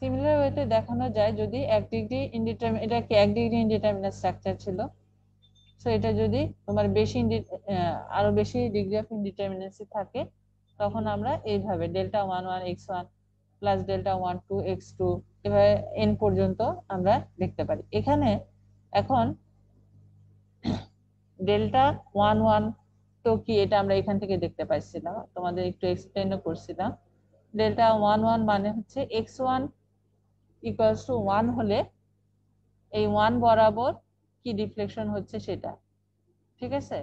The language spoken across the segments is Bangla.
সিমিলার ওয়েতে দেখানো যায় যদি 1 ডিগ্রি ইনডিটারমিনেট, এটা কি 1 ডিগ্রি ইনডিটারমিনেট স্ট্রাকচার ছিল, সো এটা যদি তোমার বেশি আরো বেশি ডিগ্রি অফ ইনডিটারমিনেন্সি থাকে, তখন আমরা এইভাবে delta 11 x1 plus delta 12 x2 এভাবে n পর্যন্ত আমরা লিখতে পারি। এখানে এখন ডেল্টা 11 তো কি, এটা আমরা এখান থেকে দেখতে পাইছিলাম, তোমাদের একটু এক্সপ্লেনও করছিলাম। ডেল্টা 11 মানে হচ্ছে x1 ইকুয়ালস টু 1 হলে এই 1 বরাবর কি ডিফ্লেকশন হচ্ছে সেটা, ঠিক আছে।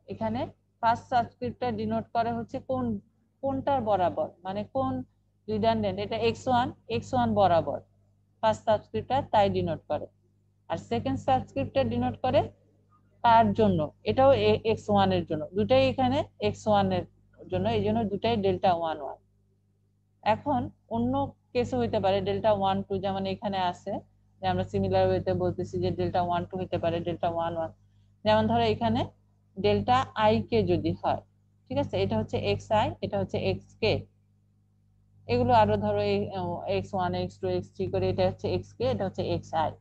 এখানে ফার্স্ট সাবস্ক্রিপ্টটা ডিনোট করে হচ্ছে কোনটার বরাবর, মানে কোন রিডান্ডেন্ট, এটা x1 বরাবর ফার্স্ট সাবস্ক্রিপ্টটা তাই ডিনোট করে। আর সেকেন্ড সাবস্ক্রিপ্টটা ডিনোট করে তার জন্য, এটাও x1 এর জন্য, দুটাই এখানে x1 এর জন্য, এই জন্য দুটাই ডেল্টা 11। এখন অন্য কেসও হইতে পারে ডেল্টা 12, যেমন এখানে আছে যে আমরা সিমিলার ওয়েতে বলতেছি যে ডেল্টা 12 হইতে পারে ডেল্টা 11। যেমন ধরো এখানে ডেল্টা আই কে যদি হয়, ঠিক আছে, এটা হচ্ছে এক্স আই, এটা হচ্ছে এক্স কে, এগুলো আরো ধরো x1 x2 x3 করে, এটা হচ্ছে এক্স কে, এটা হচ্ছে এক্স আই।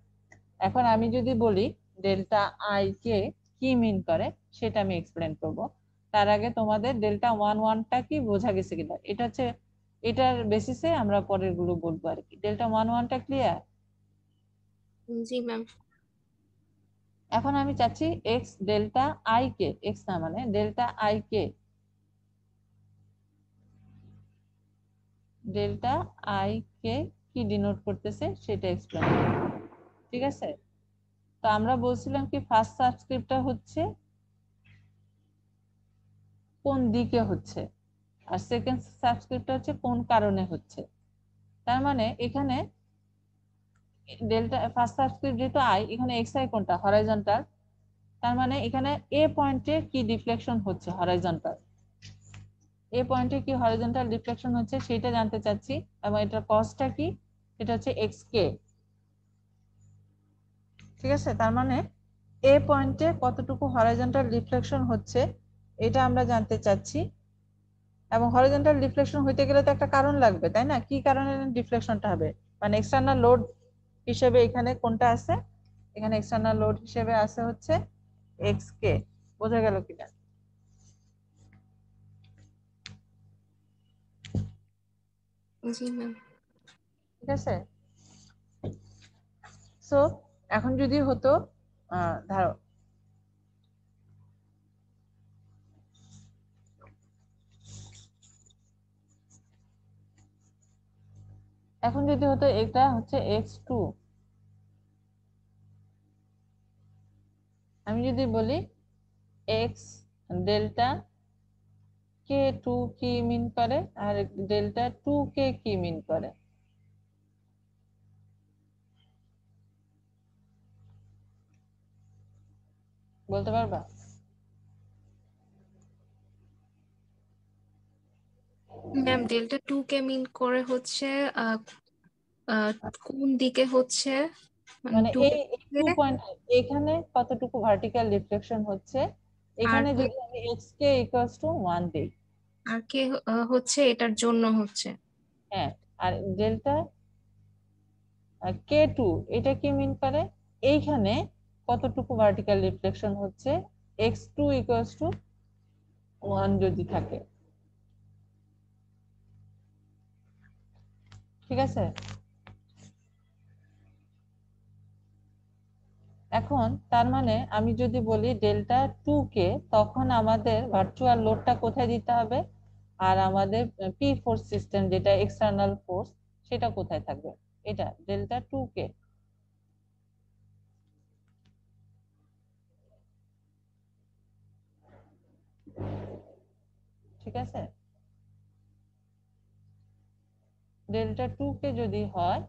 এখন আমি যদি বলি ডেল্টা আই কে কি মিন করে সেটা আমি এক্সপ্লেন করব। তার আগে তোমাদের ডেল্টা 11টা কি বোঝা গেছে কিনা, এটা হচ্ছে এটার বেসিসে আমরা পরের গুলো বলবো আর কি। ডেল্টা 11টা ক্লিয়ার? জি ম্যাম। এখন আমি চাচ্ছি X delta I K, X না মানে delta I K, delta I K কি ডিনোট করতেছে সেটা এক্সপ্লেন করব, ঠিক আছে। তো আমরা বলছিলাম কি ফার্স্ট সাবস্ক্রিপ্টটা হচ্ছে কোন দিকে হচ্ছে, আর সেকেন্ড সাবস্ক্রিপ্টটা হচ্ছে কোন কারণে হচ্ছে। তার মানে এখানে ডেল্টা ফার্স্ট সাবস্ক্রিপ্ট যেহেতু আই, এখানে এক্স আই কোনটা, হরাইজন্টাল, তার মানে এখানে এ পয়েন্টে কি ডিফ্লেকশন হচ্ছে হরাইজন্টাল, এ পয়েন্টে কি হরাইজন্টাল ডিফ্লেকশন হচ্ছে সেটা জানতে চাচ্ছি, এবং এটার কজটা কি, এটা হচ্ছে এক্স কে, ঠিক আছে। তার মানে এ পয়েন্টে কতটুকু হরাইজন্টাল ডিফ্লেকশন হচ্ছে এটা আমরা জানতে চাচ্ছি, এবং হরিজন্টাল ডিফ্লেকশন হইতে গেলে তো একটা কারণ লাগবে, তাই না? কি কারণে ডিফ্লেকশনটা হবে, মানে এক্সটার্নাল লোড হিসেবে এখানে কোনটা আছে, এখানে এক্সটার্নাল লোড হিসেবে আছে হচ্ছে এক্স কে। বোঝা গেল কিনা? জি ম্যাম। ঠিক আছে। সো এখন যদি হতো ধরো এখন যদি হতো এটা হচ্ছে x2, আমি যদি বলি এক্স ডেল্টা কে টু কি মিন করে আর ডেল্টা টু কে কি মিন করে, বলতে পারবা? ম্যাম ডেল্টা 2 কে মিন করে হচ্ছে আহ, আহ, কোন দিকে হচ্ছে, মানে মানে 2 এই 2 পয়েন্ট এখানে কতটুকু ভার্টিক্যাল রিফ্লেকশন হচ্ছে, আর এখানে যদি আমি এক্স কে ইকুয়ালস টু 1 দিই, আর কে হচ্ছে এটার জন্য হচ্ছে। হ্যাঁ, আর ডেল্টা কে টু এটা কি মিন করে, এইখানে কতটুকু ভার্টিক্যাল রিফ্লেকশন হচ্ছে এক্স টু ইকুয়ালস টু 1 যদি থাকে, ঠিক আছে। এখন তার মানে আমি যদি বলি ডেল্টা টু কে, তখন আমাদের ভার্চুয়াল লোডটা কোথায় দিতে হবে, আর আমাদের পি ফোর্স সিস্টেম যেটা এক্সটার্নাল ফোর্স সেটা কোথায় থাকবে, এটা ডেল্টা টু কে, ঠিক আছে। ডেল্টা টু কে যদি হয়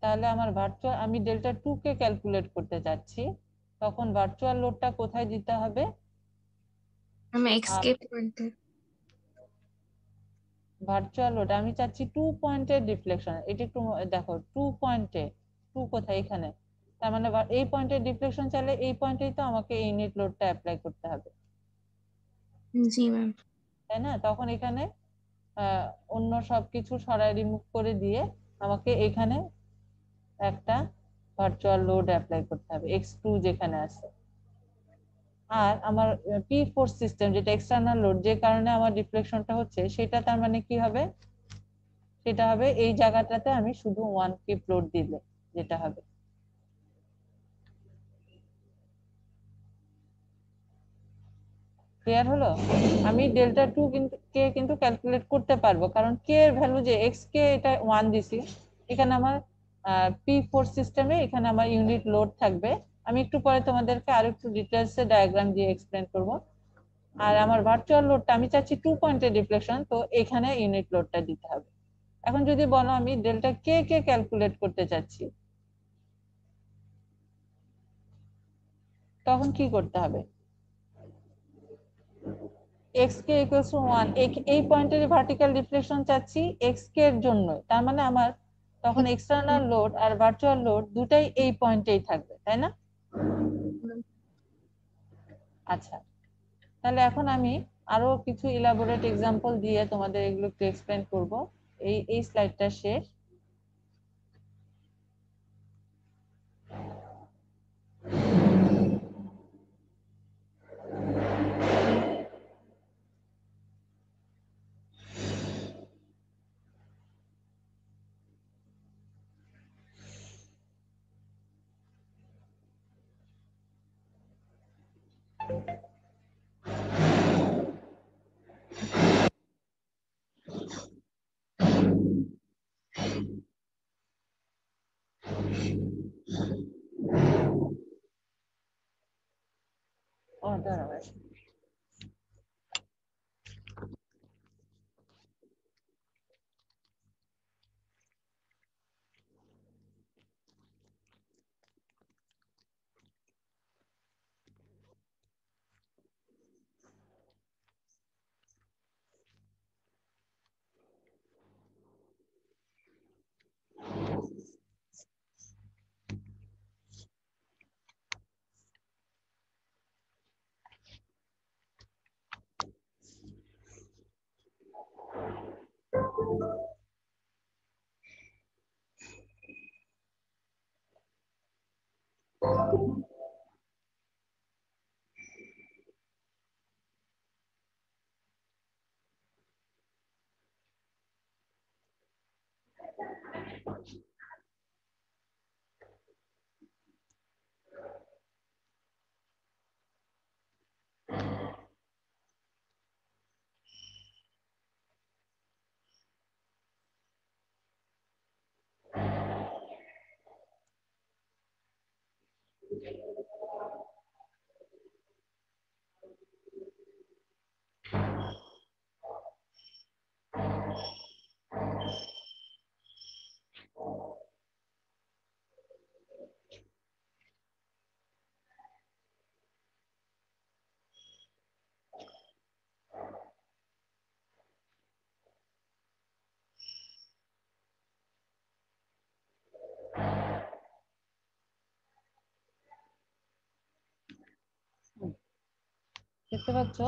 তাহলে আমার ভার্চুয়াল, আমি ডেল্টা টু কে ক্যালকুলেট করতে চাচ্ছি, তখন ভার্চুয়াল লোডটা কোথায় দিতে হবে, আমি এক্স কে পয়েন্টে। ভার্চুয়াল লোড আমি চাচ্ছি 2 পয়েন্টের ডিফ্লেকশন, এটা একটু দেখো 2 পয়েন্টে, টু কোথায় এখানে, তার মানে এই পয়েন্টের ডিফ্লেকশন চাইলে এই পয়েন্টেই তো আমাকে এই নেট লোডটা অ্যাপ্লাই করতে হবে, জি ম্যাম। তাই না? তখন এখানে অন্য সবকিছু সরাই রিমুভ করে দিয়ে আমাকে এখানে একটা ভার্চুয়াল লোড অ্যাপ্লাই করতে হবে x2 যেখানে আছে। আর আমার P4 সিস্টেম যেটা এক্সটার্নাল লোড, যে কারণে আমার রিফ্লেকশনটা হচ্ছে, সেটা তার মানে কি হবে, সেটা হবে এই জায়গাটাতে আমি শুধু 1 কিপ লোড দিলে যেটা হবে। ক্লিয়ার হলো? আমি ডেল্টা টু কিন্তু ক্যালকুলেট করতে পারবো, কারণ কে এর ভ্যালু যে এক্স কে এটা 1 দিছি। এখানে আমার P4 সিস্টেমে এখানে আমার ইউনিট লোড থাকবে। আমি একটু পরে তোমাদেরকে আরো একটু ডিটেলসে ডায়াগ্রাম দিয়ে এক্সপ্লেন করব। আর আমার ভার্চুয়াল লোডটা আমি চাচ্ছি 2 পয়েন্টের রিফ্লেকশন, তো এখানে ইউনিট লোডটা দিতে হবে। এখন যদি বলো আমি ডেল্টা কে কে ক্যালকুলেট করতে চাচ্ছি, তখন কি করতে হবে? এক্স কে ইকুয়ালস টু 1, এই পয়েন্টের ভার্টিক্যাল রিফ্লেকশন চাচ্ছি এক্স কে এর জন্য, তার মানে আমার তখন এক্সটার্নাল লোড আর ভার্চুয়াল লোড দুটাই এই পয়েন্টেই থাকবে, তাই না? আচ্ছা, তাহলে এখন আমি আরো কিছু ইলাবোরেট এক্সাম্পল দিয়ে তোমাদের এগুলো একটু এক্সপ্লেন করব। এই স্লাইডটা শেষ। ও দাঁড়াও। দেখতে পাচ্ছ?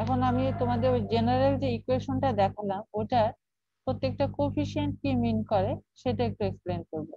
এখন আমি তোমাদের ওই জেনারেল যে ইকুয়েশনটা দেখালাম, ওটা প্রত্যেকটা কোফিশিয়েন্ট কি মিন করে সেটা একটু এক্সপ্লেন করবো।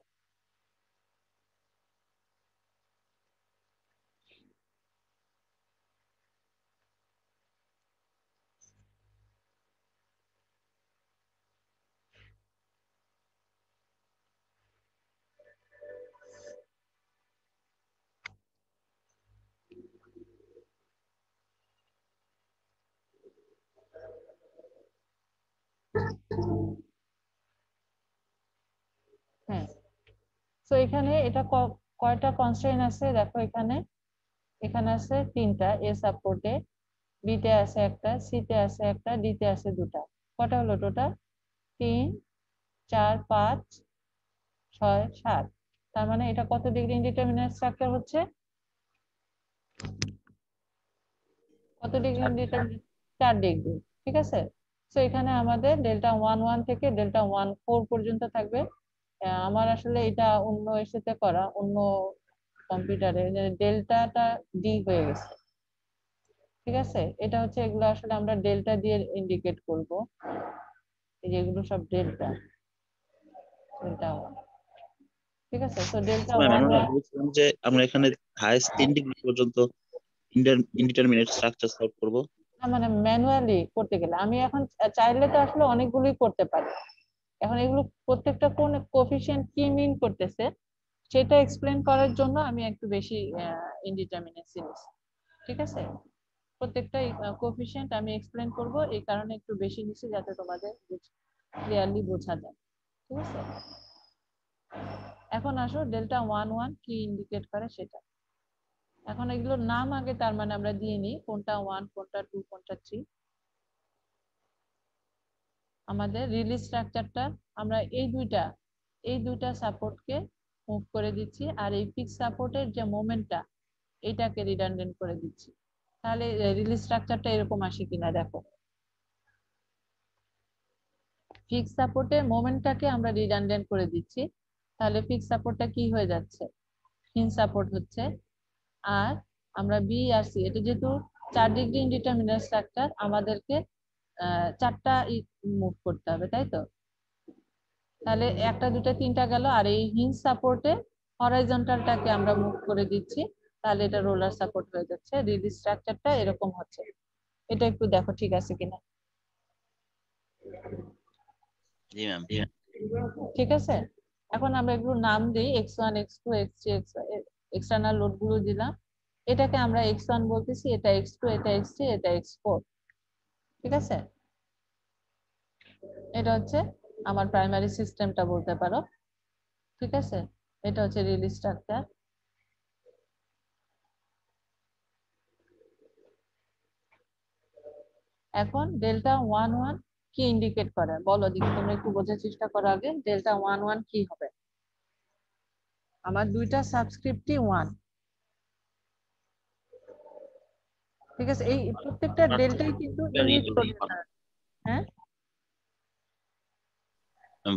হ্যাঁ, তো এখানে এটা কয়টা কনস্ট্রেইন আছে দেখো। এখানে এখানে আছে তিনটা। এ সাপোর্টে, বি তে আছে একটা, সি তে আছে একটা, ডি তে আছে দুটা। কটা হলো টোটাল? 3, 4, 5, 6, 7। তার মানে এটা কত ডিগ্রি ইনডিটারমিনেট স্ট্রাকচার হচ্ছে? কত ডিগ্রি ইনডিটারমিনেট? 4 ডিগ্রি। ঠিক আছে। তো এখানে আমাদের ডেল্টা 1 1 থেকে ডেল্টা 1 4 পর্যন্ত থাকবে। আমার আসলে এটা অন্য এসেতে করা, অন্য কম্পিউটারে ডেল্টাটা ডি হয়ে গেছে। ঠিক আছে, এটা হচ্ছে, এগুলো আসলে আমরা ডেল্টা দিয়ে ইন্ডিকেট করব। এই যে এগুলো সব ডেল্টা, ডেল্টা 1, ঠিক আছে? সো ডেল্টা ম্যাম 1 আমরা বলছিলাম যে আমরা এখানে হাইয়েস্ট 3 ডিগ্রি পর্যন্ত ইনডিটারমিনেট স্ট্রাকচার সলভ করব। মানে ম্যানুয়ালি করতে গেলে আমি এখন চাইলে তো আসলে অনেকগুলোই করতে পারি। এখন এগুলো প্রত্যেকটা কোন কোএফিসিয়েন্ট কি মিন করতেছে সেটা এক্সপ্লেন করার জন্য আমি একটু বেশি ইনডিটারমিনেসি নিচ্ছি, ঠিক আছে? প্রত্যেকটা কোএফিসিয়েন্ট আমি এক্সপ্লেন করব, এই কারণে একটু বেশি নিচ্ছি যাতে তোমাদের ক্লিয়ারলি বোঝা যায়, ঠিক আছে? এখন আসো ডেল্টা 1 কি ইন্ডিকেট করে সেটা। এখন এগুলোর নাম আগে তার মানে আমরা দিয়ে নিই, কোনটা 1 কোনটা 2 কোনটা 3। আমাদের রিলিজ স্ট্রাকচারটা আমরা এই দুইটা সাপোর্টকে মুভ করে দিচ্ছি, আর এই ফিক্স সাপোর্টের যে মোমেন্টটা এটাকে রিডান্ডেন্ট করে দিচ্ছি। তাহলে রিলিজ স্ট্রাকচারটা এরকম আসে কিনা দেখো। ফিক্স সাপোর্টের মোমেন্টটাকে আমরা রিডান্ডেন্ট করে দিচ্ছি, তাহলে ফিক্স সাপোর্টটা কি হয়ে যাচ্ছে, হিঞ্জ সাপোর্ট হচ্ছে। আর আমরা বি আর সি, এটা যেহেতু 4 ডিগ্রি ইনডিটারমিনেট স্ট্রাকচার, আমাদেরকে 4টা মুভ করতে হবে, তাই তো? তাহলে 1টা 2টা 3টা গেল, আর এই হিঞ্জ সাপোর্টে হরাইজন্টালটাকে আমরা মুভ করে দিচ্ছি, তাহলে এটা রোলার সাপোর্ট হয়ে যাচ্ছে। রিলিজ স্ট্রাকচারটা এরকম হচ্ছে, এটা একটু দেখো ঠিক আছে কিনা। জি ম্যাম। ঠিক আছে, এখন আমরা এগুলো নাম দিই, x1 x2 x3 external load গুলো দিলাম। এটাকে আমরা x1 বলতেছি, এটা x2, এটা x3, এটা x4, ঠিক আছে? এটা হচ্ছে আমার প্রাইমারি সিস্টেমটা বলতে পারো, ঠিক আছে? এটা হচ্ছে রিলিজ স্ট্রাকচার। এখন ডেল্টা 1 কি ইন্ডিকেট করে বলো দেখি, তোমরা একটু বোঝার চেষ্টা করো আগে, ডেল্টা 1 কি হবে? আমার দুইটা সাবস্ক্রিপ্টই 1, ঠিক আছে? এই প্রত্যেকটা ডেল্টাই কিন্তু ইউনিট কোঅর্ডিনেট। হ্যাঁ,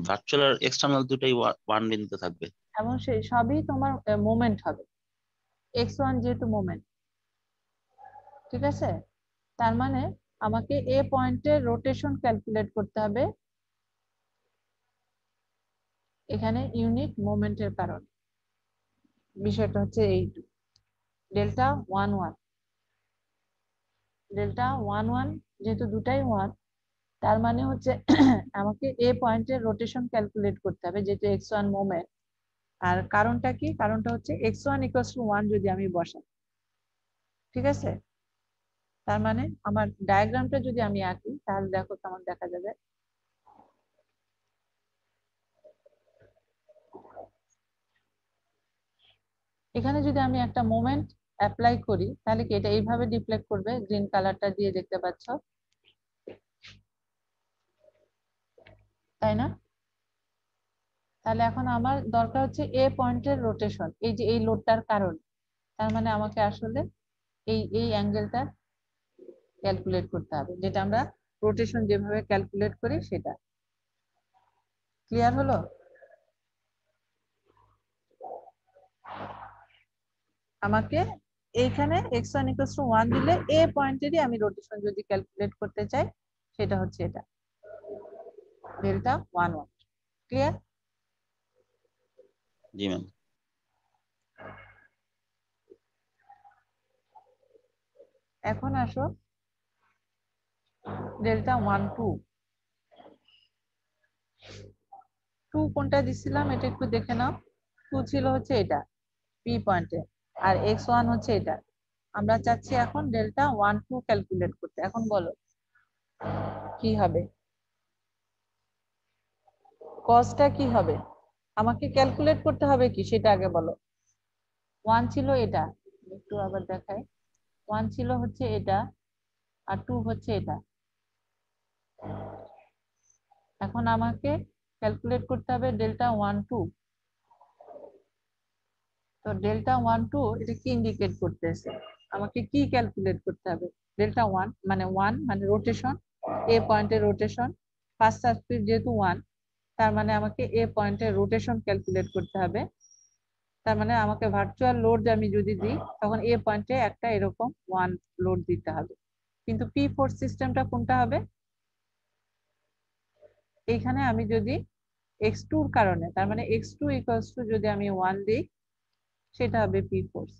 ভার্চুয়াল আর এক্সটার্নাল দুটাই 1 বিন্দুতে থাকবে। এবং সেই সবই তোমার মোমেন্ট হবে, x1 যেহেতু মোমেন্ট, ঠিক আছে? তার মানে আমাকে এ পয়েন্টের রোটেশন ক্যালকুলেট করতে হবে এখানে ইউনিট মোমেন্টের কারণে। বিষয়টা হচ্ছে এই ডেল্টা 1 ডেল্টা 1 যেহেতু দুটাই 1, তার মানে হচ্ছে আমাকে এ পয়েন্টের রোটেশন ক্যালকুলেট করতে হবে যেহেতু x1 মোমেন্ট। আর কারণটা কি, কারণটা হচ্ছে x1 = 1 যদি আমি বসাই, ঠিক আছে? তার মানে আমার ডায়াগ্রামটা যদি আমি আঁকি তাহলে দেখো কেমন দেখা যাবে। এখানে যদি আমি একটা মোমেন্ট অ্যাপ্লাই করি তাহলে কি এটা এইভাবে ডিফ্লেক্ট করবে, গ্রিন কালারটা দিয়ে দেখতে পাচ্ছ, তাই না? তাহলে এখন আমার দরকার হচ্ছে এ পয়েন্টের রোটেশন, এই যে এই লোডটার কারণে। তার মানে আমাকে আসলে এই অ্যাঙ্গেলটা ক্যালকুলেট করতে হবে, যেটা আমরা রোটেশন যেভাবে ক্যালকুলেট করি সেটা। ক্লিয়ার হলো? আমাকে এইখানে x1 = 1 দিলে এ পয়েন্টেরই আমি রোটেশন যদি ক্যালকুলেট করতে চাই সেটা হচ্ছে এটা ডেল্টা 1 ক্লিয়ার? জি ম্যাম। এখন আসো ডেল্টা 2 কোনটা দিছিলাম এটা একটু দেখে নাও। 2 ছিল হচ্ছে এটা পি পয়েন্টে, আর x1 হচ্ছে এটা। আমরা চাচ্ছি এখন ডেল্টা 2 ক্যালকুলেট করতে। এখন বলো কি হবে, কসটা কি হবে? আমাকে ক্যালকুলেট করতে হবে কি সেটা আগে বলো। 1 ছিল এটা, একটু আবার দেখাই, 1 ছিল হচ্ছে এটা, আর 2 হচ্ছে এটা। এখন আমাকে ক্যালকুলেট করতে হবে ডেল্টা 2। তো ডেল্টা 2 এটা কি ইন্ডিকেট করতেছে, আমাকে কি ক্যালকুলেট করতে হবে? ডেল্টা 1 মানে রোটেশন, এ পয়েন্টের রোটেশন, ফার্স্ট সাবস্ক্রিপ্ট যেহেতু 1, তার মানে আমাকে এ পয়েন্টের রোটেশন ক্যালকুলেট করতে হবে। তার মানে আমাকে ভার্চুয়াল লোড আমি যদি দিই তখন এ পয়েন্টে একটা এরকম 1 লোড দিতে হবে। কিন্তু P4 সিস্টেমটা কোনটা হবে? এইখানে আমি যদি x2 এর কারণে, তার মানে x2 ইকুয়ালস টু যদি আমি 1 দিই, সেটা হবে পি ফোর্স।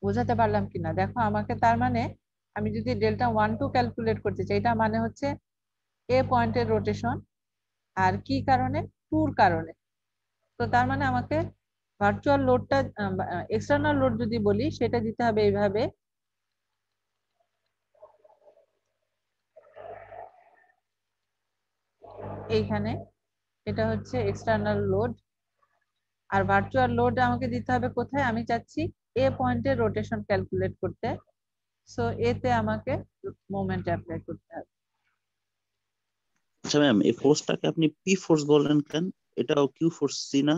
বোঝাতে পারলাম কিনা দেখো আমাকে, তার মানে আমি যদি ডেল্টা 1 2 ক্যালকুলেট করতে চাই, এটা মানে হচ্ছে এ পয়েন্টের রোটেশন, আর কি কারণে, টুর কারণে। তো তার মানে আমাকে ভার্চুয়াল লোডটা, এক্সটার্নাল লোড যদি বলি, সেটা দিতে হবে এইভাবে। এইখানে এটা হচ্ছে এক্সটার্নাল লোড, আর ভার্চুয়াল লোড আমাকে দিতে হবে কোথায়, আমি চাচ্ছি এ পয়েন্টের রোটেশন ক্যালকুলেট করতে। সো এতে আমাকে মোমেন্ট অ্যাপ্লাই করতে হবে। আচ্ছা ম্যাম, এই ফোর্সটাকে আপনি পি ফোর্স বললেন কেন? এটাও কিউ ফোর্স সি না?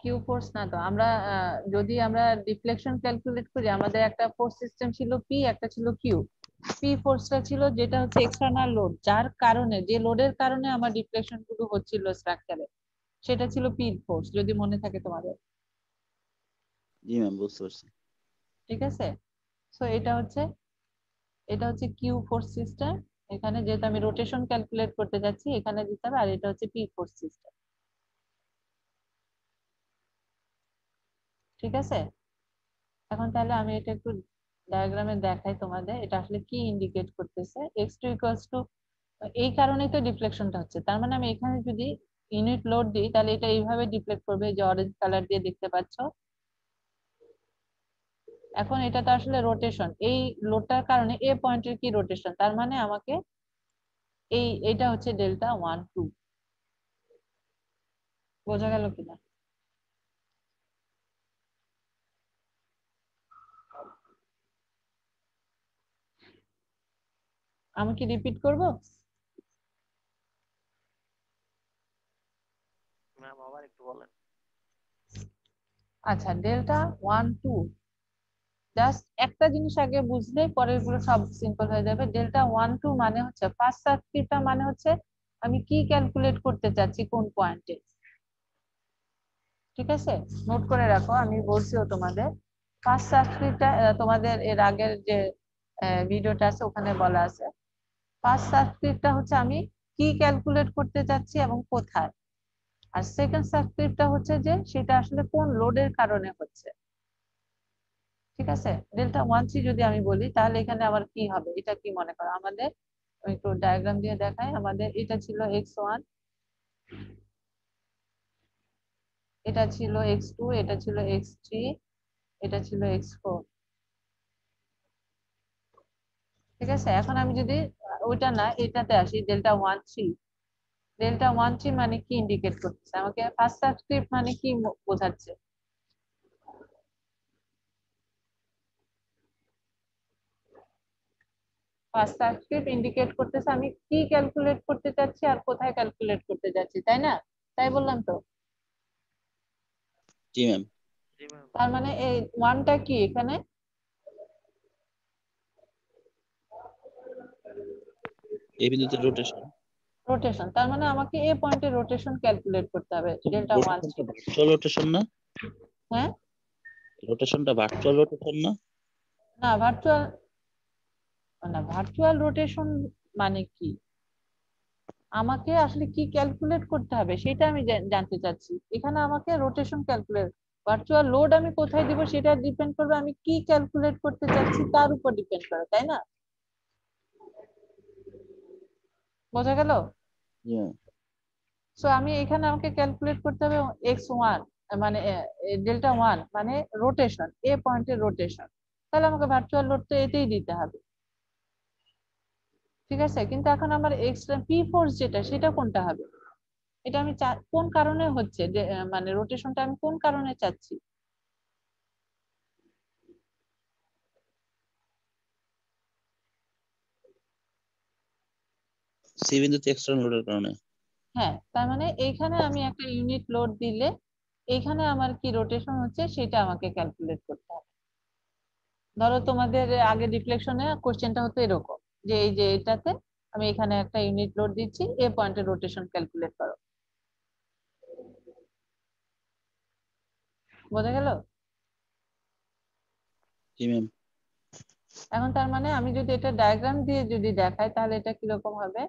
কিউ ফোর্স না তো, আমরা যদি আমরা ডিফ্লেকশন ক্যালকুলেট করি, আমাদের একটা ফোর্স সিস্টেম ছিল পি, একটা ছিল কিউ। পি ফোর্সটা ছিল যেটা হচ্ছে এক্সটার্নাল লোড, যার কারণে, যে লোডের কারণে আমার ডিফ্লেকশন গুলো হচ্ছিল স্ট্রাকচারে, সেটা ছিল পি ফোর্স, যদি মনে থাকে তোমাদের। জি ম্যাম, বুঝতে পারছি। ঠিক আছে, সো এটা হচ্ছে কিউ ফোর্স সিস্টেম। এখানে যেহেতু আমি রোটেশন ক্যালকুলেট করতে যাচ্ছি, এখানে দিতে হবে, আর এটা হচ্ছে পি ফোর্স সিস্টেম। ঠিক আছে, এখন তাহলে আমি এটা একটু ডায়াগ্রামে দেখাই তোমাদের, এটা আসলে কি ইন্ডিকেট করতেছে। x2 ইকুয়ালস টু, এই কারণেই তো ডিফ্লেকশনটা হচ্ছে, তার মানে আমি এখানে যদি ইউনিট লোড দিই, তাহলে এটা এইভাবে ডিফ্লেক্ট করবে, যে অরেঞ্জ কালার দিয়ে দেখতে পাচ্ছ। এখন এটা তো আসলে রোটেশন, এই লোডটার কারণে এ পয়েন্টের কি রোটেশন, তার মানে আমাকে এটা হচ্ছে ডেল্টা 1 2। বোঝা গেল কিনা? আমি কি রিপিট করব? ম্যাম আবার একটু বলেন। আচ্ছা, ডেল্টা 1 2, জাস্ট একটা জিনিস আগে বুঝলে পরের গুলো সব সিম্পল হয়ে যাবে। ডেল্টা 1 2 মানে হচ্ছে, ফার্স্ট সাবস্ক্রিপ্টটা মানে হচ্ছে আমি কি ক্যালকুলেট করতে চাচ্ছি কোন পয়েন্টে। ঠিক আছে, নোট করে রাখো, আমি বলছিও তোমাদের। ফার্স্ট সাবস্ক্রিপ্টটা তোমাদের এর আগের যে ভিডিওটা আছে ওখানে বলা আছে। ফার্স্ট সাবস্ক্রিপ্টটা হচ্ছে আমি কি ক্যালকুলেট করতে চাচ্ছি এবং কোথায়। আর সেকেন্ড সাবস্ক্রিপ্টটা হচ্ছে যে সেটা আসলে কোন লোডের কারণে হচ্ছে। ঠিক আছে, ডেল্টা 1 3 যদি আমি বলি, তাহলে এখানে আবার কি হবে, এটা কি মনে করো আমাদের, আমি একটু ডায়াগ্রাম দিয়ে দেখাই। আমাদের এটা ছিল x1, এটা ছিল x2, এটা ছিল x3, এটা ছিল x4। ঠিক আছে, এখন আমি যদি ওইটা না এটাতে আসি, ডেল্টা 1 3। ডেল্টা 1 3 মানে কি ইন্ডিকেট করতেছে আমাকে, ফার্স্ট সাবস্ক্রিপ্ট মানে কি বোঝাচ্ছে। ফার্স্ট সাবস্ক্রিপ্ট ইন্ডিকেট করতেছে আমি কি ক্যালকুলেট করতে চাচ্ছি আর কোথায় ক্যালকুলেট করতে যাচ্ছি, তাই না? তাই বললাম তো। জি ম্যাম। জি ম্যাম। তার মানে এই ওয়ানটা কি এখানে, এই বিন্দুতে রোটেশন। রোটেশন, তার মানে আমাকে এ পয়েন্টে রোটেশন ক্যালকুলেট করতে হবে, ডেল্টা 1 রোটেশনটা 3। ভার্চুয়াল রোটেশন না? হ্যাঁ, রোটেশনটা ভার্চুয়াল রোটেশন না? না ভার্চুয়াল, না ভার্চুয়াল রোটেশন মানে কি, আমাকে আসলে কি ক্যালকুলেট করতে হবে সেটা আমি জানতে চাচ্ছি। এখানে আমাকে রোটেশন ক্যালকুলেট, ভার্চুয়াল লোড আমি কোথায় দিব সেটা ডিপেন্ড করবে আমি কি ক্যালকুলেট করতে চাচ্ছি তার উপর ডিপেন্ড করে, তাই না? বোঝা গেল? জি ম্যাম। সো আমি এখানে আমাকে ক্যালকুলেট করতে হবে x1, মানে ডেল্টা 1 মানে রোটেশন, এ পয়েন্টের রোটেশন। তাহলে আমাকে ভার্চুয়াল লোড তো এতেই দিতে হবে। ঠিক আছে, কিন্তু এখন আমার এক্সট্রা পি ফোর্স যেটা, সেটা কোনটা হবে, এটা আমি কোন কারণে হচ্ছে, যে মানে রোটেশনটা আমি কোন কারণে চাচ্ছি। সি বিন্দুতে এক্সটার্নাল লোডের কারণে। হ্যাঁ, তার মানে এইখানে আমি একটা ইউনিট লোড দিলে এইখানে আমার কি রোটেশন হচ্ছে সেটা আমাকে ক্যালকুলেট করতে হবে। ধরো তোমাদের আগে ডিফ্লেকশনে কোশ্চেনটা হতো এরকম, যে এই যে এটাতে আমি এখানে একটা ইউনিট লোড দিচ্ছি, এ পয়েন্টের রোটেশন ক্যালকুলেট করো। বোঝা গেল? জি ম্যাম। এখন তার মানে আমি যদি এটা ডায়াগ্রাম দিয়ে যদি দেখাই তাহলে এটা কিরকম হবে?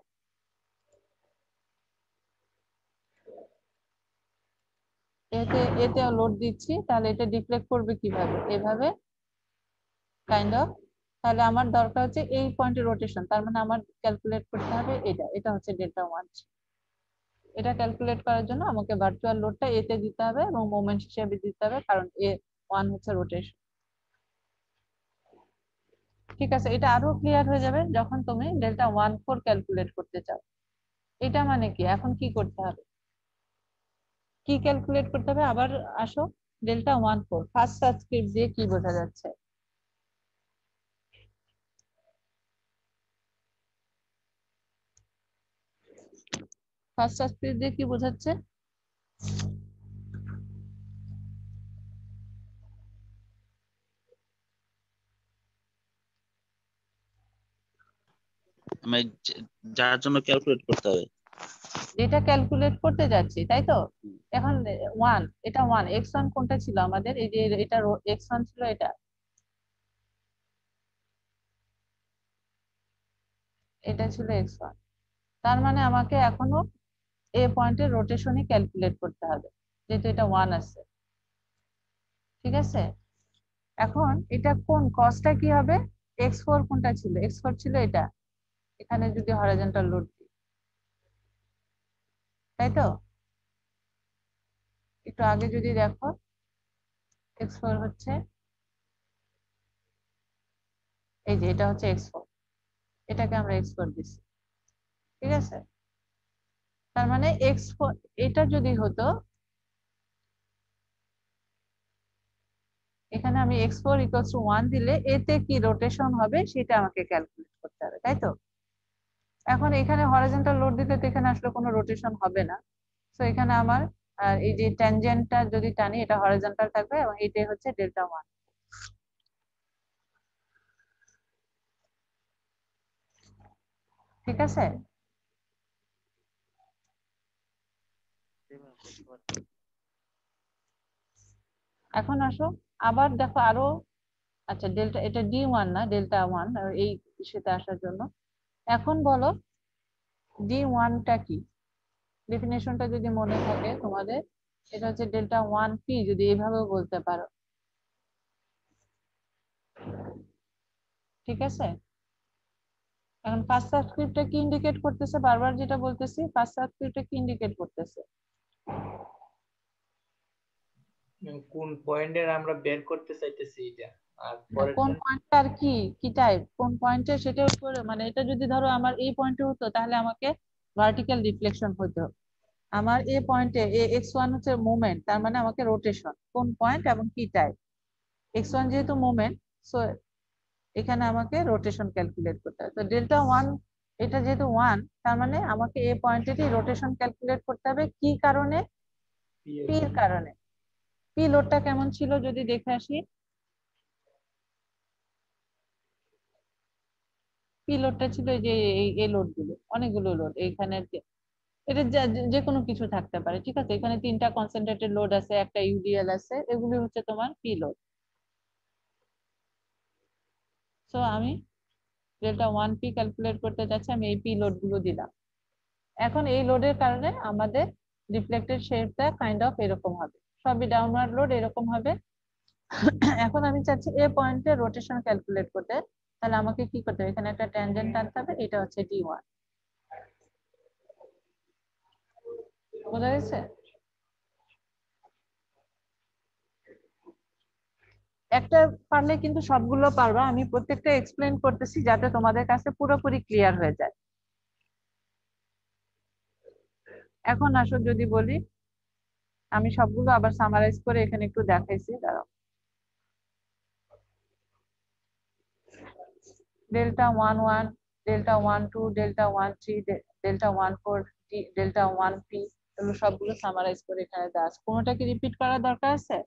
এতে লোড দিচ্ছি, তাহলে এটা ডিফ্লেক্ট করবে কিভাবে? এভাবে কাইন্ড অফ। তাহলে আমার দরকার হচ্ছে এই পয়েন্টের রোটেশন, তার মানে আমার ক্যালকুলেট করতে হবে এটা হচ্ছে ডেল্টা ওয়ান। এটা ক্যালকুলেট করার জন্য আমাকে ভার্চুয়াল লোডটা এতে দিতে হবে এবং মোমেন্ট হিসেবে দিতে হবে, কারণ এ ওয়ান হচ্ছে রোটেশন। ঠিক আছে, এটা আরো ক্লিয়ার হয়ে যাবে যখন তুমি ডেল্টা ওয়ান ফোর ক্যালকুলেট করতে চাও। এটা মানে কি, এখন কি করতে হবে, কি ক্যালকুলেট করতে হবে? আবার আসো, delta one four first subscript দিয়ে কি বোঝা যাচ্ছে? ফার্স্ট সাবস্ক্রিপ্ট দিয়ে কি বোঝাচ্ছে? মানে যার জন্য ক্যালকুলেট করতে হবে। যেটা ক্যালকুলেট করতে যাচ্ছি, তাই তো? এখন ওয়ান, এটা ওয়ান, এক্স ওয়ান কোনটা ছিল আমাদের? এই যে এটা এক্স ওয়ান ছিল, এটা ছিল এক্স ওয়ান। তার মানে আমাকে এখনো এ পয়েন্টের রোটেশনই ক্যালকুলেট করতে হবে, যেহেতু এটা ওয়ান আছে। ঠিক আছে, এখন এটা কোন কসটা কি হবে? এক্স ফোর কোনটা ছিল? এক্স ফোর ছিল এটা, এখানে যদি হরাইজন্টাল লোড দিই, তাই তো? একটু আগে যদি দেখো, এক্স ফোর হচ্ছে এই যে, এটা হচ্ছে এক্স ফোর, এটাকে আমরা এক্স ফোর দিচ্ছি। ঠিক আছে, তার মানে এক্স ফোর, এটা যদি হতো, এখানে আমি x four equals to one দিলে এতে কি রোটেশন হবে সেটা আমাকে ক্যালকুলেট করতে হবে, তাই তো? এখন এখানে হরাইজন্টাল লোড দিলে তো এখানে আসলে কোনো রোটেশন হবে না। তো এখানে আমার এই যে ট্যানজেন্টটা যদি টানি, এটা হরাইজন্টাল থাকবে এবং এটাই হচ্ছে ডেল্টা ওয়ান। ঠিক আছে, জি ম্যাম, বুঝতে পারছি। এখন আসো, আবার দেখো আরো। আচ্ছা, ডেল্টা, এটা ডি ওয়ান না, ডেল্টা ওয়ান, এই ইস্যুতে আসার জন্য এখন বলো ডি ওয়ানটা কি? ডেফিনেশনটা যদি মনে থাকে তোমাদের, এটা হচ্ছে ডেল্টা ওয়ান পি, যদি এইভাবেও বলতে পারো। ঠিক আছে, এখন ফার্স্ট সাবস্ক্রিপ্টটা কি ইন্ডিকেট করতেছে? বারবার যেটা বলতেছি, ফার্স্ট সাবস্ক্রিপ্টটা কি ইন্ডিকেট করতেছে? কোন পয়েন্টের আমরা বের করতে চাইতেছি এটা, আর কোন পরেরটা পয়েন্ট আর কি কি টাইপ, কোন পয়েন্টে সেটার উপরে, মানে এটা যদি ধরো আমার এই পয়েন্টে হতো তাহলে আমাকে ভার্টিক্যাল রিফ্লেকশন হতো। আমার এই পয়েন্টে এক্স ওয়ান হচ্ছে মুভমেন্ট, তার মানে আমাকে রোটেশন, কোন পয়েন্ট এবং কি টাইপ। এক্স ওয়ান যেহেতু মুভমেন্ট, সো এখানে আমাকে রোটেশন ক্যালকুলেট করতে হবে। তো ডেল্টা ওয়ান, এটা যেহেতু ওয়ান, তার মানে আমাকে এই পয়েন্টেরই রোটেশন ক্যালকুলেট করতে হবে। কি কারণে? পির কারণে। পি লোডটা কেমন ছিল যদি দেখে আসি। পি লোডটা ছিল এই যে এই লোড গুলো, অনেকগুলো লোড এইখানে, এটা যে কোনো কিছু থাকতে পারে। ঠিক আছে, এখানে তিনটা কনসেন্ট্রেটেড লোড আছে, একটা ইউডিএল আছে, এগুলি হচ্ছে তোমার পি লোড। সো আমি ডেল্টা ওয়ান পি ক্যালকুলেট করতে যাচ্ছি, আমি এই পি লোড গুলো দিলাম। এখন এই লোডের কারণে আমাদের রিফ্লেক্টেড শেপটা কাইন্ড অফ এরকম হবে, সবই ডাউনওয়ার্ড লোড এরকম হবে। এখন আমি চাচ্ছি এ পয়েন্টে রোটেশন ক্যালকুলেট করতে, তাহলে আমাকে কি করতে হবে? এখানে একটা ট্যানজেন্ট টানতে হবে, এটা হচ্ছে ডি ওয়ান। বোঝা গেছে? একটা পারলে কিন্তু সবগুলো পারবা, আমি প্রত্যেকটা এক্সপ্লেন করতেছি যাতে তোমাদের কাছে পুরোপুরি ক্লিয়ার হয়ে যায়। এখন আসো যদি বলি, আমি সবগুলো আবার সামারাইজ করে এখানে একটু দেখাইছি, দাঁড়াও। Delta one one, delta one two, delta one three, delta one four, delta one P, এগুলো সবগুলো সামারাইজ করে এখানে দেওয়া আছে। কোনোটা কি রিপিট করার দরকার আছে?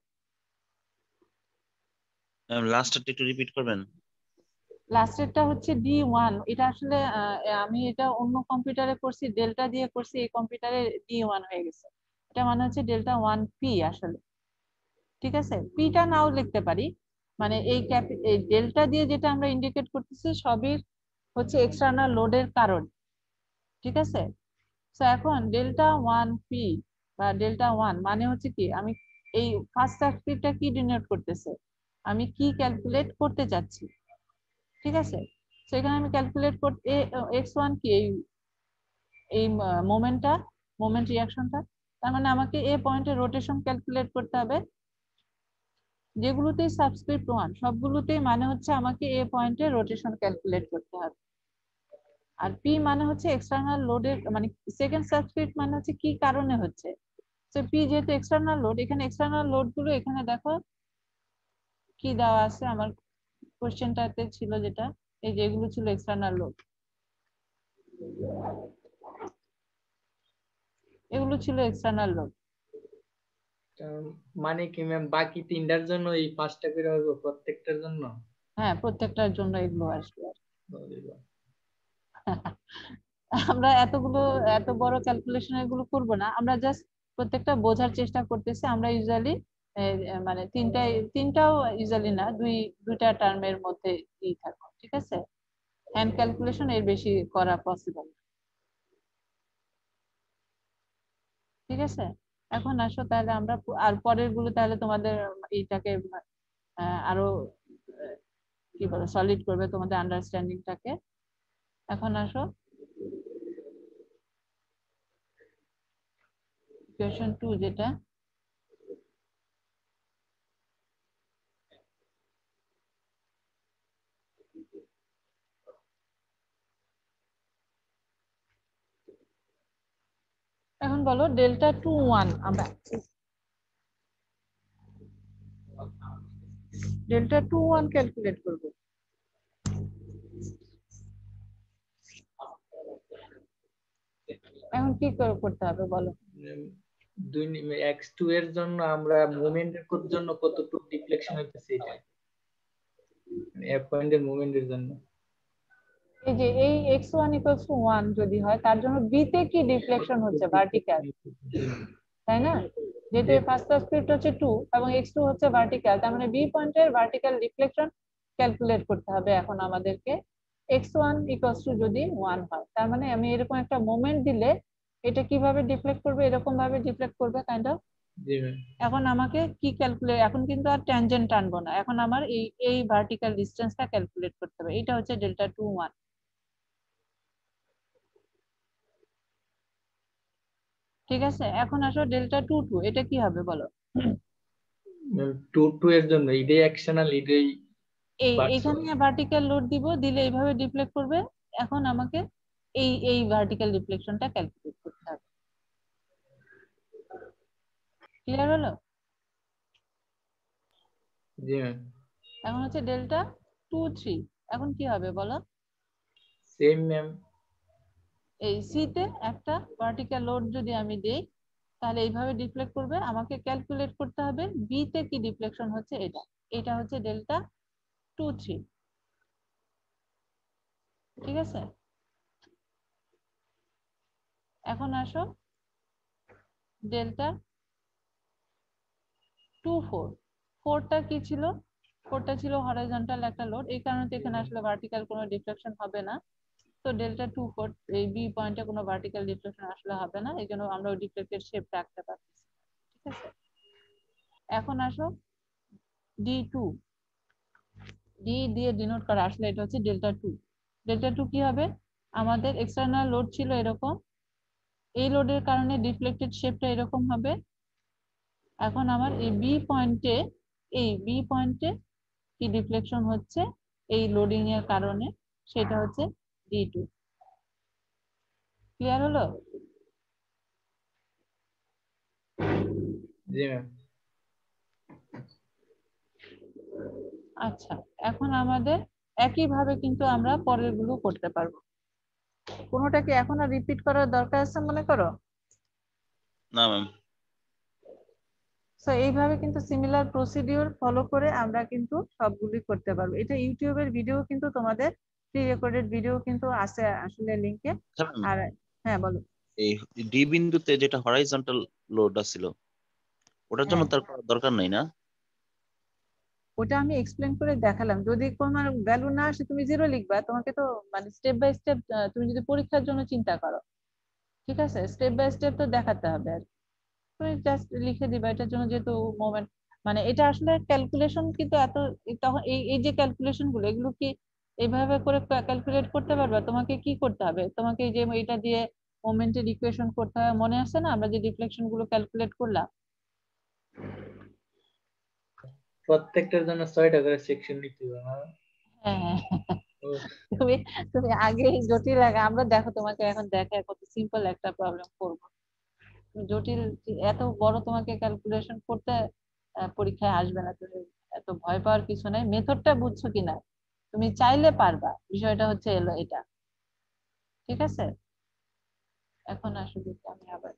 লাস্টটা একটু রিপিট করবেন? লাস্টেরটা হচ্ছে ডি ওয়ান, এটা আসলে আমি এটা অন্য কম্পিউটারে করছি, ডেল্টা দিয়ে করছি, এই কম্পিউটারে ডি ওয়ান হয়ে গেছে। এটা মানে হচ্ছে ডেল্টা ওয়ান পি আসলে। ঠিক আছে, পিটা নাও লিখতে পারি, মানে এই ডেল্টা দিয়ে যেটা আমরা ইন্ডিকেট করতেছি সবই হচ্ছে এক্সটার্নাল লোডের কারণ, ঠিক আছে? তো এখন ডেল্টা 1p বা ডেল্টা 1 মানে হচ্ছে কি, আমি এই ফার্স্ট সার্কিটটা কি ডিনোট করতেছে, আমি কি ক্যালকুলেট করতে চাচ্ছি, ঠিক আছে? সেখানে আমি ক্যালকুলেট করতে x1 কি এই মোমেন্ট রিয়াকশনটা, তার মানে আমাকে এ পয়েন্টে রোটেশন ক্যালকুলেট করতে হবে, যেগুলোতেই সাবস্ক্রিপ্ট 1 সবগুলোতেই মানে হচ্ছে আমাকে এ পয়েন্টে রোটেশন ক্যালকুলেট করতে হবে। আর পি মানে হচ্ছে এক্সটার্নাল লোডের, মানে সেকেন্ড সাবস্ক্রিপ্ট মানে হচ্ছে কি কারণে হচ্ছে। তো পি যেহেতু এক্সটার্নাল লোড, এখানে এক্সটার্নাল লোড গুলো এখানে দেখো কি দেওয়া আছে, আমার কোশ্চেনটাতে ছিল যেটা, এই যে এগুলো ছিল এক্সটার্নাল লোড, এগুলো ছিল এক্সটার্নাল লোড। মানে কি ম্যাম বাকি তিনটার জন্য এই 5টা করে হবে প্রত্যেকটার জন্য? হ্যাঁ, প্রত্যেকটার জন্য এগুলো আসবে। ওরে বাবা। আমরা এত বড় ক্যালকুলেশন এগুলো করব না, আমরা জাস্ট প্রত্যেকটা বোঝার চেষ্টা করতেছি। আমরা ইউজুয়ালি মানে তিনটাও ইউজুয়ালি না, দুইটা টার্মের মধ্যে থাকবো, ঠিক আছে? হ্যান্ড ক্যালকুলেশন এর বেশি করা পসিবল, ঠিক আছে? এখন আসো তাহলে আমরা আর পরের গুলো তাহলে তোমাদের এইটাকে আরো কি বলে সলিড করবে তোমাদের আন্ডারস্ট্যান্ডিংটাকে। এখন আসো কোয়েশ্চেন 2 যেটা, এখন বলো ডেল্টা 2 1 আমরা ডেল্টা 2 1 ক্যালকুলেট করব। এখন কি করতে হবে বলো? x2 এর জন্য আমরা মোমেন্টের জন্য কতটুকু ডিফ্লেকশন হইতেছে এটা, এ পয়েন্টের মোমেন্টের জন্য। এই যে এই x1 = 1 যদি হয়, তার জন্য b তে কি ডিফ্লেকশন হচ্ছে ভার্টিক্যাল, তাই না? যেহেতু ফার্স্ট সাবস্ক্রিপ্ট হচ্ছে 2 এবং x2 হচ্ছে ভার্টিক্যাল, তার মানে b পয়েন্টের ভার্টিক্যাল ডিফ্লেকশন ক্যালকুলেট করতে হবে এখন আমাদেরকে। x1 = যদি 1 হয়, তার মানে আমি এরকম একটা মোমেন্ট দিলে এটা কিভাবে ডিফ্লেক্ট করবে, এরকম ভাবে ডিফ্লেক্ট করবে কাইন্ড অফ। G ma'am. এখন আমাকে কি ক্যালকুলেট, এখন কিন্তু আর ট্যানজেন্ট টানবো না, এখন আমার এই ভার্টিক্যাল ডিসটেন্সটা ক্যালকুলেট করতে হবে। এটা হচ্ছে ডেল্টা 2 1। ঠিক আছে, এখন আসো ডেল্টা 2 2, এটা কি হবে বলো? 2 এর জন্য এটাই অ্যাকশনাল, এটাই এইখানে ভার্টিক্যাল লোড দিব, দিলে এইভাবে ডিফ্লেক্ট করবে। এখন আমাকে এই ভার্টিক্যাল ডিফ্লেকশনটা ক্যালকুলেট করতে হবে। ক্লিয়ার হলো? জি ম্যাম। এখন হচ্ছে ডেল্টা 2 3, এখন কি হবে বলো? Same ma'am. এই সি তে একটা ভার্টিক্যাল লোড যদি আমি দেই, তাহলে এইভাবে ডিফ্লেক্ট করবে। আমাকে ক্যালকুলেট করতে হবে বি তে কি ডিফ্লেকশন হচ্ছে, এটা হচ্ছে ডেল্টা 2 3, ঠিক আছে? এখন আসো ডেল্টা 2 4, 4টা কি ছিল? 4টা ছিল হরাইজন্টাল একটা লোড, এই কারণে তো এখানে আসলে ভার্টিক্যাল কোনো ডিফ্লেকশন হবে না। তো ডেল্টা 2 4 এই বি পয়েন্টে কোনো ভার্টিক্যাল ডিফ্লেকশন আসলে হবে না, এই জন্য আমরা ওই ডিফ্লেক্টেড শেপ রাখতে পারছি, ঠিক আছে? এখন আসো D2, ডি দিয়ে ডিনোট করা, আসলে এটা হচ্ছে ডেল্টা 2। ডেল্টা 2 কি হবে? আমাদের এক্সটার্নাল লোড ছিল এরকম, এই লোডের কারণে ডিফ্লেক্টেড শেপটা এরকম হবে। এখন আমার এই বি পয়েন্টে কি ডিফ্লেকশন হচ্ছে এই লোডিং এর কারণে, সেটা হচ্ছে D2। ক্লিয়ার হলো? জি ম্যাম। আচ্ছা, এখন আমাদের একইভাবে কিন্তু আমরা পরের গুলো করতে পারবো। কোনোটা কি এখন আর রিপিট করার দরকার আছে মনে করো? না ম্যাম। সো এইভাবে কিন্তু সিমিলার প্রসিডিওর ফলো করে আমরা কিন্তু সবগুলি করতে পারবো। এটা ইউটিউবের ভিডিও কিন্তু তোমাদের প্রি রেকর্ডেড ভিডিও কিন্তু আছে আসলে লিংকে। আর হ্যাঁ বলো। এই ডি বিন্দুতে যেটা হরাইজন্টাল লোড ছিল, ওটার জন্য হ্যাঁ, তার করার দরকার নাই না? ওটা আমি এক্সপ্লেন করে দেখালাম। যদি কোনো ভ্যালু না আসে তুমি জিরো লিখবা, তোমাকে তো মানে স্টেপ বাই স্টেপ তুমি যদি পরীক্ষার জন্য চিন্তা করো, ঠিক আছে, স্টেপ বাই স্টেপ তো দেখাতে হবে আর কি। তুমি জাস্ট লিখে দিবা এটার জন্য, যেহেতু মোমেন্ট মানে এটা আসলে ক্যালকুলেশন, কিন্তু এত তখন এই এই যে ক্যালকুলেশন গুলো এগুলো কি এইভাবে করে ক্যালকুলেট করতে পারবা? তোমাকে কি করতে হবে, তোমাকে এই যে এটা দিয়ে মোমেন্টের ইকুয়েশন করতে হবে, মনে আছে না আমরা যে ডিফ্লেকশন গুলো ক্যালকুলেট করলাম? প্রত্যেকটার জন্য 6টা করে সেকশন নিতে হবে না? হ্যাঁ, ও, তুমি তুমি আগে জটিল আগে, আমরা দেখো তোমাকে এখন দেখে কত সিম্পল একটা প্রবলেম করবো। জটিল এত বড় তোমাকে ক্যালকুলেশন করতে পরীক্ষায় আসবে না। তুমি এত ভয় পাওয়ার কিছু নাই, মেথডটা বুঝছো কিনা তুমি চাইলে পারবা, বিষয়টা হচ্ছে এলো এটা, ঠিক আছে। এখন আসলে আমি আবার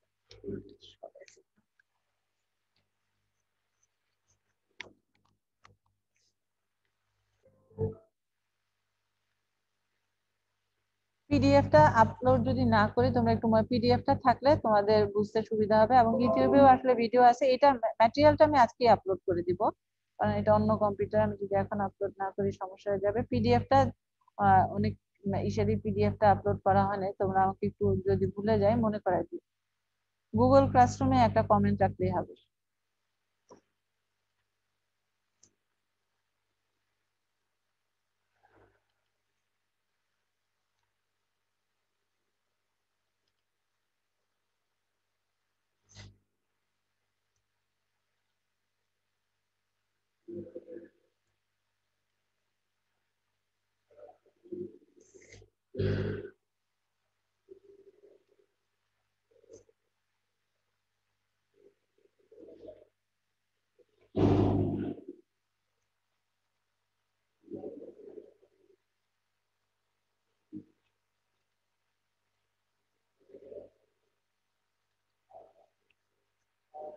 পিডিএফটা আপলোড যদি না করি, তোমরা একটু পিডিএফটা থাকলে তোমাদের বুঝতে সুবিধা হবে, এবং ইউটিউবেও আসলে ভিডিও আছে। এটা ম্যাটেরিয়ালটা আমি আজকেই আপলোড করে দিব, কারণ এটা অন্য কম্পিউটার, আমি যদি এখন আপলোড না করি সমস্যা হয়ে যাবে। পিডিএফটা অনেক ইসেরই পিডিএফটা আপলোড করা হয়নি, তোমরা আমাকে একটু যদি ভুলে যাই মনে করাই দিও। গুগল ক্লাসরুমে একটা কমেন্ট রাখলেই হবে।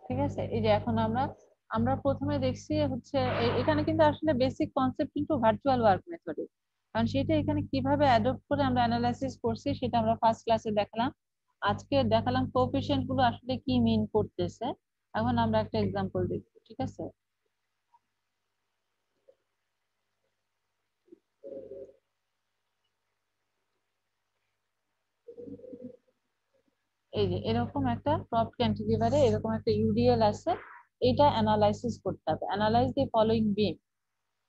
ঠিক আছে, এই যে এখন আমরা আমরা প্রথমে দেখছি হচ্ছে এখানে কিন্তু আসলে বেসিক কনসেপ্ট কিন্তু ভার্চুয়াল ওয়ার্ক মেথডে, কারণ সেটা এখানে কিভাবে অ্যাডপ্ট করে আমরা অ্যানালাইসিস করছি সেটা আমরা ফার্স্ট ক্লাসে দেখালাম। আজকে দেখালাম কোএফিসিয়েন্ট গুলো আসলে কি মিন করতেছে। এখন আমরা একটা এক্সাম্পল দেখব, ঠিক আছে। এই যে এরকম একটা ক্রপ ক্যান্টিলিভারে এরকম একটা ইউডিএল আছে, এটা অ্যানালাইসিস করতে হবে, অ্যানালাইজ দি ফলোইং বিম,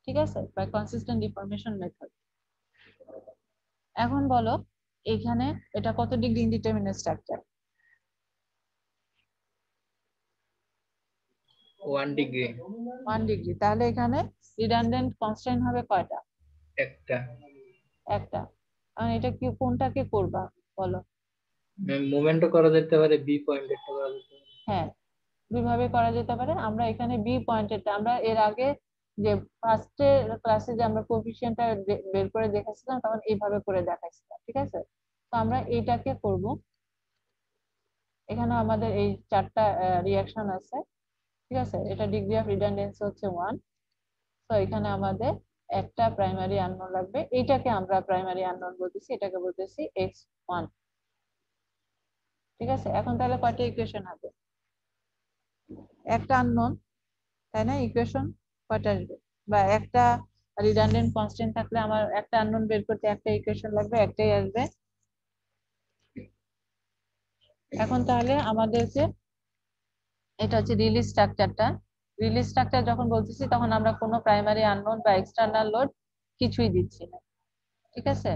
ঠিক আছে, বাই কনসিস্টেন্ট ডিফরমেশন মেথড। এখন বলো এখানে এটা কত degree indeterminate structure? 1 degree. 1 degree. তাহলে এখানে রিডান্ডেন্ট কনস্ট্যান্ট হবে কয়টা? একটা। একটা। আর এটা কি কোনটাকে করবা বলো? মুভমেন্টও করা যেতে পারে, বি পয়েন্টেড করা যেতে পারে। হ্যাঁ, দুইভাবে করা যেতে পারে। আমরা এখানে বি পয়েন্টেডটা আমরা এর আগে যে ফার্স্টে ক্লাসে যে আমরা কোএফিসিয়েন্টটা বের করে দেখাচ্ছিলাম তখন এইভাবে করে দেখাইছিলাম, ঠিক আছে। তো আমরা এইটাকে করব। এখানে আমাদের এই চারটা রিঅ্যাকশন আছে, ঠিক আছে। এটা ডিগ্রি অফ রিডান্ডেন্সি হচ্ছে 1। তো এখানে আমাদের একটা প্রাইমারি আননোন লাগবে, এইটাকে আমরা প্রাইমারি আননোন বলতেছি, এটাকে বলতেছি x1, ঠিক আছে। এখন তাহলে কয়টা ইকুয়েশন হবে? একটা আননোন, তাই না, ইকুয়েশন কয়টা আসবে? বা একটা রিডান্ডেন্ট কনস্ট্যান্ট থাকলে আমার একটা আননোন বের করতে একটা ইকুয়েশন লাগবে, একটাই আসবে। এখন তাহলে আমাদেরকে এটা হচ্ছে রিলিজ স্ট্রাকচারটা। রিলিজ স্ট্রাকচার যখন বলতেছি তখন আমরা কোনো প্রাইমারি আননোন বা এক্সটার্নাল লোড কিছুই দিচ্ছি না, ঠিক আছে।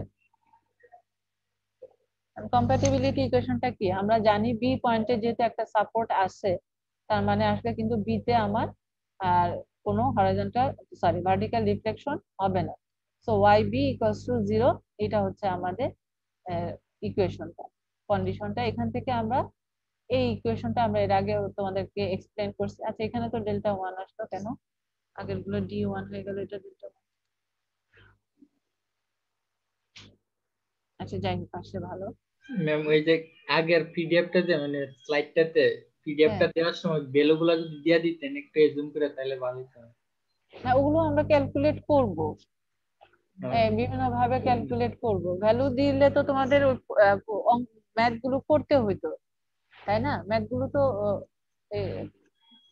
কম্প্যাটিবিলিটি ইকুয়েশনটা কি? আমরা জানি বি পয়েন্টে যেহেতু একটা সাপোর্ট আছে, তার মানে আসলে কিন্তু বি তে আমার আর কোনো হরাইজন্টাল সরি ভার্টিক্যাল রিফ্লেকশন হবে না। So Y B equals to 0, এটা হচ্ছে আমাদের ইকুয়েশনটা, কন্ডিশনটা। এখান থেকে আমরা এই ইকুয়েশনটা আমরা এর আগে তোমাদেরকে এক্সপ্লেন করছি। আচ্ছা এখানে তো ডেল্টা 1 আসলো কেন? আগের গুলো D1 হয়ে গেল, এটা ডেল্টা 1। আচ্ছা যাই হোক, আসলে ভালো। ম্যাম ওই যে আগের পিডিএফটাতে মানে স্লাইডটাতে পিডিএফটা হ্যাঁ, দেওয়ার সময় ভ্যালুগুলো যদি দিয়ে দিতেন একটু জুম করে তাহলে ভালো হতো। না ওগুলো আমরা ক্যালকুলেট করব, বিভিন্ন ভাবে ক্যালকুলেট করব। ভ্যালু দিলে তো তোমাদের ম্যাথ গুলো করতে হইতো, তাই না? ম্যাথ গুলো তো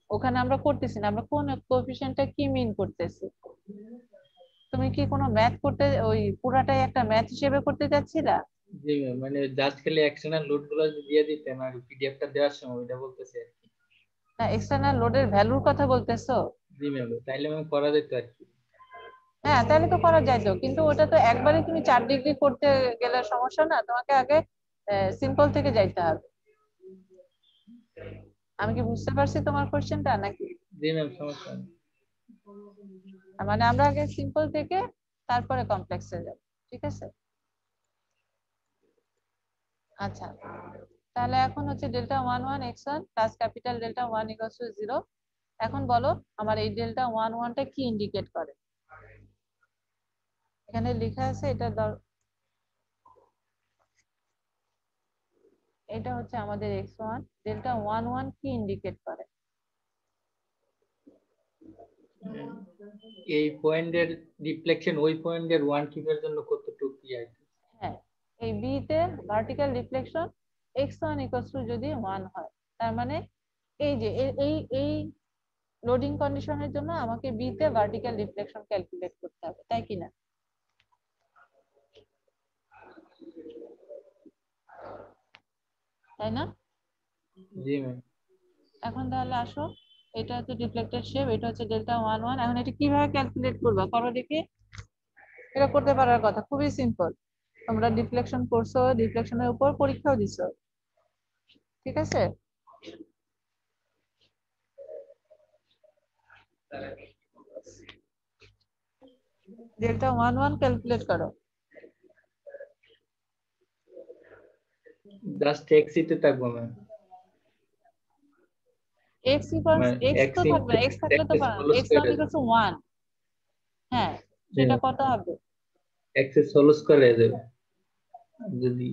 ওখানে আমরা করতেছি না, আমরা কোন কোএফিসিয়েন্টটা কি মিন করতেছি। তুমি কি কোনো ম্যাথ করতে, ওই পুরাটাই একটা ম্যাথ হিসেবে করতে যাচ্ছিলা? জি ম্যাম, মানে জাস্ট খালি এক্সটার্নাল লোড গুলো যদি দিয়ে দিতেন আর পিডিএফটা দেওয়ার সময় ওইটা বলতেছে আর কি। না, এক্সটার্নাল লোডের ভ্যালুর কথা বলতেছো? জি ম্যাম, তাইলে ম্যাম করা যেত আর কি। হ্যাঁ, তাহলে তো করা যায় তো, কিন্তু ওটা তো একবারে তুমি 4 ডিগ্রি করতে গেলে সমস্যা না, তোমাকে আগে সিম্পল থেকে যাইতে হবে। আমি কি বুঝতে পারছি তোমার কোশ্চেনটা নাকি? জি ম্যাম, সমস্যা নেই। মানে আমরা আগে সিম্পল থেকে তারপরে কমপ্লেক্সে যাব, ঠিক আছে? আচ্ছা, তাহলে এখন হচ্ছে delta 11 x1 plus capital delta 1 equals to 0। এখন বলো আমার এই ডেল্টা 11টা কি ইন্ডিকেট করে? এখানে লেখা আছে এটা হচ্ছে আমাদের x1, ডেল্টা 11 কি ইন্ডিকেট করে? এই পয়েন্টের রিফ্লেকশন ওই পয়েন্টের ওয়ান কিপের জন্য কতটুকু কি আর কি। হ্যাঁ, এই বি তে vertical reflection x1 equals to যদি 1 হয়, তার মানে এই যে এই লোডিং কন্ডিশনের জন্য আমাকে বি তে ভার্টিক্যাল রিফ্লেকশন ক্যালকুলেট করতে হবে, তাই কি না? তাই না? জি ম্যাম। এখন তাহলে আসো, এটা হচ্ছে ডিফ্লেক্টেড শেপ, এটা হচ্ছে ডেল্টা 11। এখন এটা কিভাবে ক্যালকুলেট করবা করো দেখি। এটা করতে পারার কথা, খুবই সিম্পল। তোমরা ডিফ্লেকশন করছো, ডিফ্লেকশনের উপর পরীক্ষাও দিছো, ঠিক আছে? ডেল্টা 11 ক্যালকুলেট করো। জাস্ট এক্সই তে থাকবো ম্যাম। x ইকুয়ালস মানে x তো এক্স থাকবে, ইনটু x থাকলে তো X whole x1 square, equals to 1। হ্যাঁ, সেটা কত হবে? এক্স এর হোল স্কয়ার হয়ে যাবে যদি।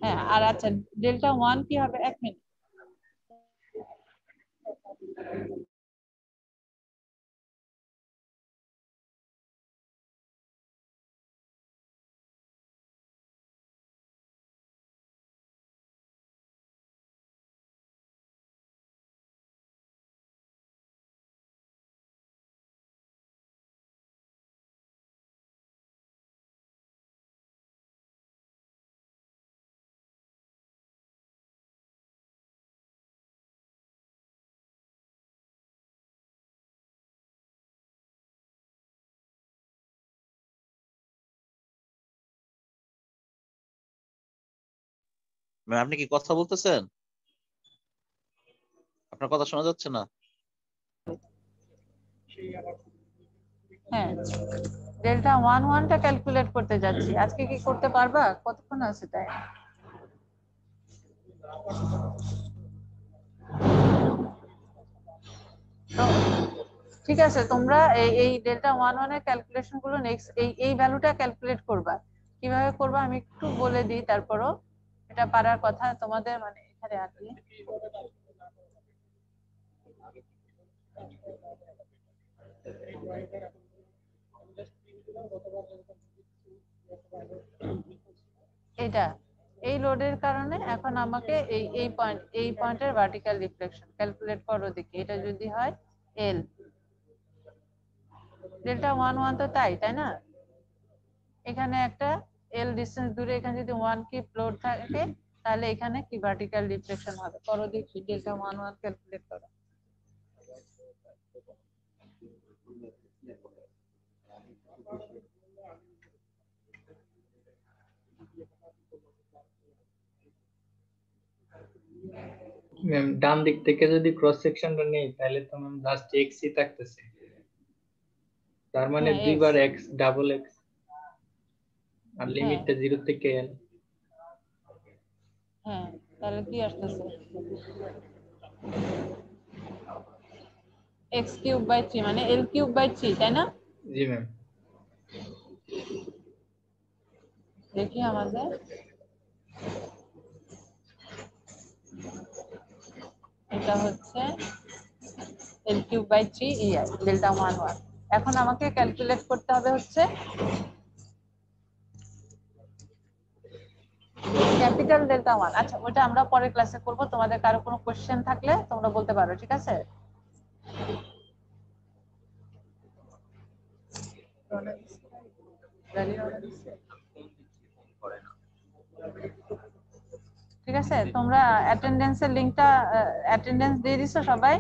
হ্যাঁ, আর আচ্ছা ডেল্টা 1 কি হবে? 1 মিনিট। ম্যাম আপনি কি কথা বলতেছেন? আপনার কথা শোনা যাচ্ছে না। হ্যাঁ, ডেল্টা 11 টা ক্যালকুলেট করতে যাচ্ছি। আজকে কি করতে পারবা? কতক্ষণ আছে টাইম? তো ঠিক আছে, তোমরা এই ডেল্টা 11 এর ক্যালকুলেশন গুলো নেক্সট এই ভ্যালুটা ক্যালকুলেট করবা। কিভাবে করবা আমি একটু বলে দিই, তারপরও এটা পারার কথা তোমাদের, মানে এখানে আর কি। এটা এই লোডের কারণে এখন আমাকে এই পয়েন্টের ভার্টিক্যাল রিফ্লেকশন ক্যালকুলেট করো দেখি। এটা যদি হয় এল, ডেল্টা 11 তো তাই না? এখানে একটা এল ডিসটেন্স দূরে, এখানে যদি 1 কি লোড থাকে, তাহলে এখানে কি ভার্টিক্যাল রিফ্লেকশন হবে করো দেখি। ডেল্টা 11 ক্যালকুলেট করো। ম্যাম ডান দিক থেকে যদি ক্রস সেকশনটা নেই তাহলে তো ম্যাম জাস্ট এক্সই থাকতেছে, তার মানে হ্যাঁ, দুইবার এক্স ডাবল এক্স আর হ্যাঁ লিমিটটা 0 থেকে এল। হ্যাঁ, তাহলে কি আসতেছে? x³/3 মানে l³/3, তাই না? জি ম্যাম। দেখি আমাদের এটা হচ্ছে l³/3 EI ডেল্টা 11। এখন আমাকে ক্যালকুলেট করতে হবে হচ্ছে ক্যাপিটাল ডেল্টা 1। আচ্ছা, ওটা আমরা পরের ক্লাসে করব। তোমাদের কারো কোনো কোশ্চেন থাকলে তোমরা বলতে পারো, ঠিক আছে? ঠিক আছে, তোমরা অ্যাটেন্ডেন্সের লিংকটা অ্যাটেন্ডেন্স দিয়ে দিছো সবাই?